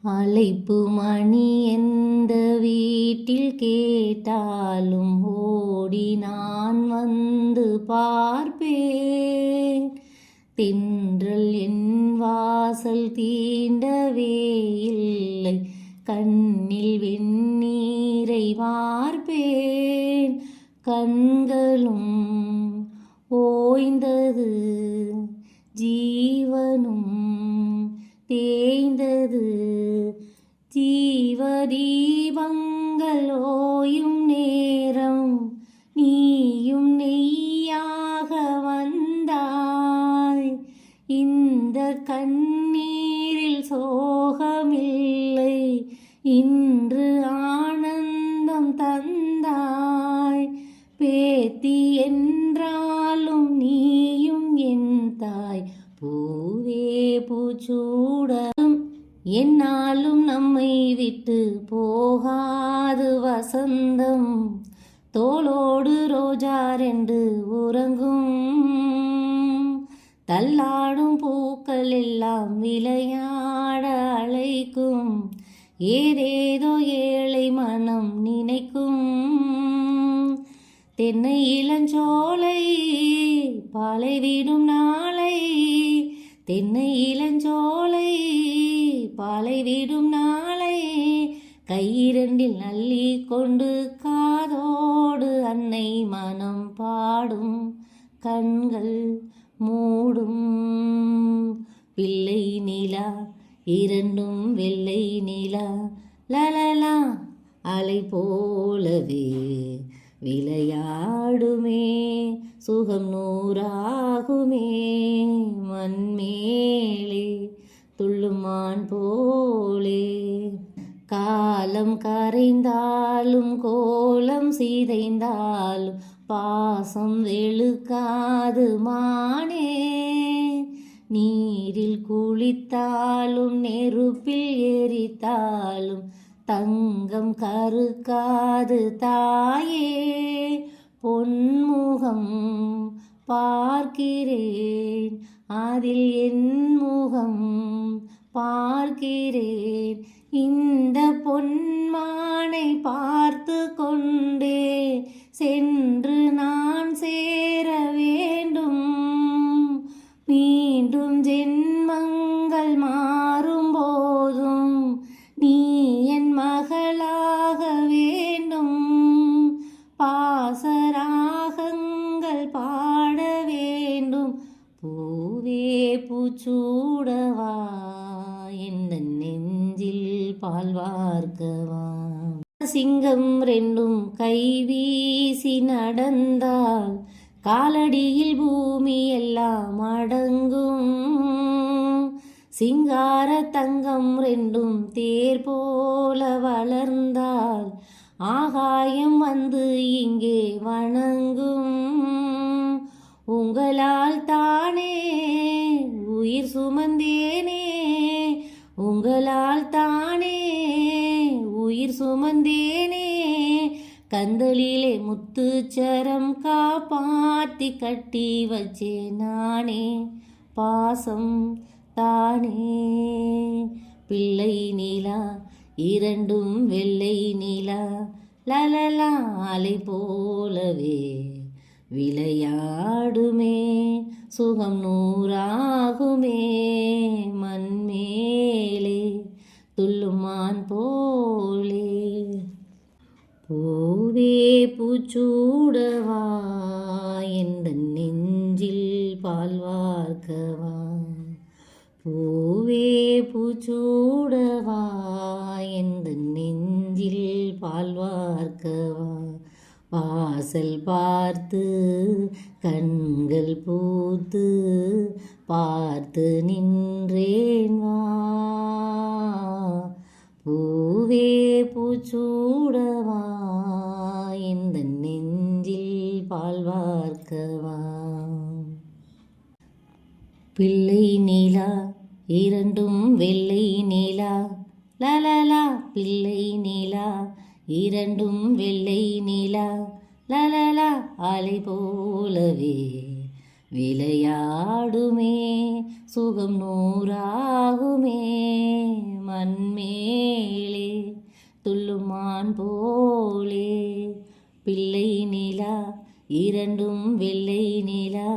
அழைப்பு மணி எந்த வீட்டில் கேட்டாலும் ஓடி நான் வந்து பார்ப்பேன். தென்றல் என் வாசல் தீண்டவே இல்லை, கண்ணில் வெந்நீரை வார்ப்பேன். கண்களும் ஓய்ந்தது, ஜீவனும் தேய்ந்தது. ஜீவதீபங்கள் ஓயும் நேரம் நீயும் நெய்யாக வந்தாய். இந்த கண்ணீரில் சோகமில்லை, இன்று ஆனந்தம் தந்தாய். பேத்தி என்றாலும் நீயும் என் தாய். பூவே பூச்சூட என்னாலும் நம்மை விட்டு போகாது வசந்தம். தோளோடு ரோஜா ரெண்டு உறங்கும், தள்ளாடும் பூக்கள் எல்லாம் விளையாட அழைக்கும். ஏதேதோ ஏழை மனம் நினைக்கும். தென்னை இளஞ்சோலை பாலை விடும் நாளை, தென்னை இளஞ்சோலை பாலை விடும் நாளை. கையிரண்டில் நள்ளி கொண்டு காதோடு அன்னை மனம் பாடும், கண்கள் மூடும். பிள்ளை நிலா இரண்டும் வெள்ளை நிலா, லலலா அலை போலவே விளையாடுமே. சுகம் நூறாகுமே, மண்மேலே துள்ளுமான் போலே. காலம் கரைந்தாலும் கோலம் சிதைந்தாலும் பாசம் வெளுக்காது மானே. நீரில் குளித்தாலும் நெருப்பில் எரித்தாலும் தங்கம் கருக்காது தாயே. பொன்முகம் பார்க்கிறேன், அதில் என் முகம் பார்க்கிறேன். இந்த பொன்மானை பார்த்து கொண்டே சென்று நான் சேர வேண்டும். மீண்டும் ஜென்மங்கள் மாறும் போதும் நீ என் மகளாக வேண்டும். பாசராகங்கள் பாட வேண்டும். பூவே பூச்சூடவா, எந்த நெஞ்சில் பால் வார்க்கவா. சிங்கம் ரெண்டும் கைவீசி நடந்தால் காலடியில் பூமி எல்லாம் அடங்கும். சிங்கார தங்கம் ரெண்டும் தேர் போல வளர்ந்தால் ஆகாயம் வந்து இங்கே வணங்கும். உங்களால் தானே உயிர் சுமந்தேனே, உங்களால் தானே உயிர் சுமந்தேனே. கந்தலிலே முத்துச்சரம் காப்பாத்தி கட்டி வச்சே நானே, பாசம் தானே. பிள்ளை நிலா இரண்டும் வெள்ளை நிலா, லலலா அலை போலவே விளையாடுமே. சுகம் நூறாகுமே, மண்மேலே துள்ளுமான் போலே. பூவே பூச்சூடவா, எந்த நெஞ்சில் பால் வார்க்கவா. பூவே பூச்சூடவா, எந்த நெஞ்சில் பால் வார்க்கவா. வாசல் பார்த்து கண்கள் பூத்து பார்த்து நின்றேன் வா. பூவே பூச்சூடவா, இந்த நெஞ்சில் பால் வார்க்கவா. பிள்ளை நிலா இரண்டும் வெள்ளை நிலா, லலலா பிள்ளை நிலா இரண்டும் வெள்ளை நிலா, லலலா அலை போலவே விளையாடுமே. சுகம் நூறாகுமே, மண்மேலே துள்ளுமான் போலே பிள்ளை நிலா இரண்டும் வெள்ளை நிலா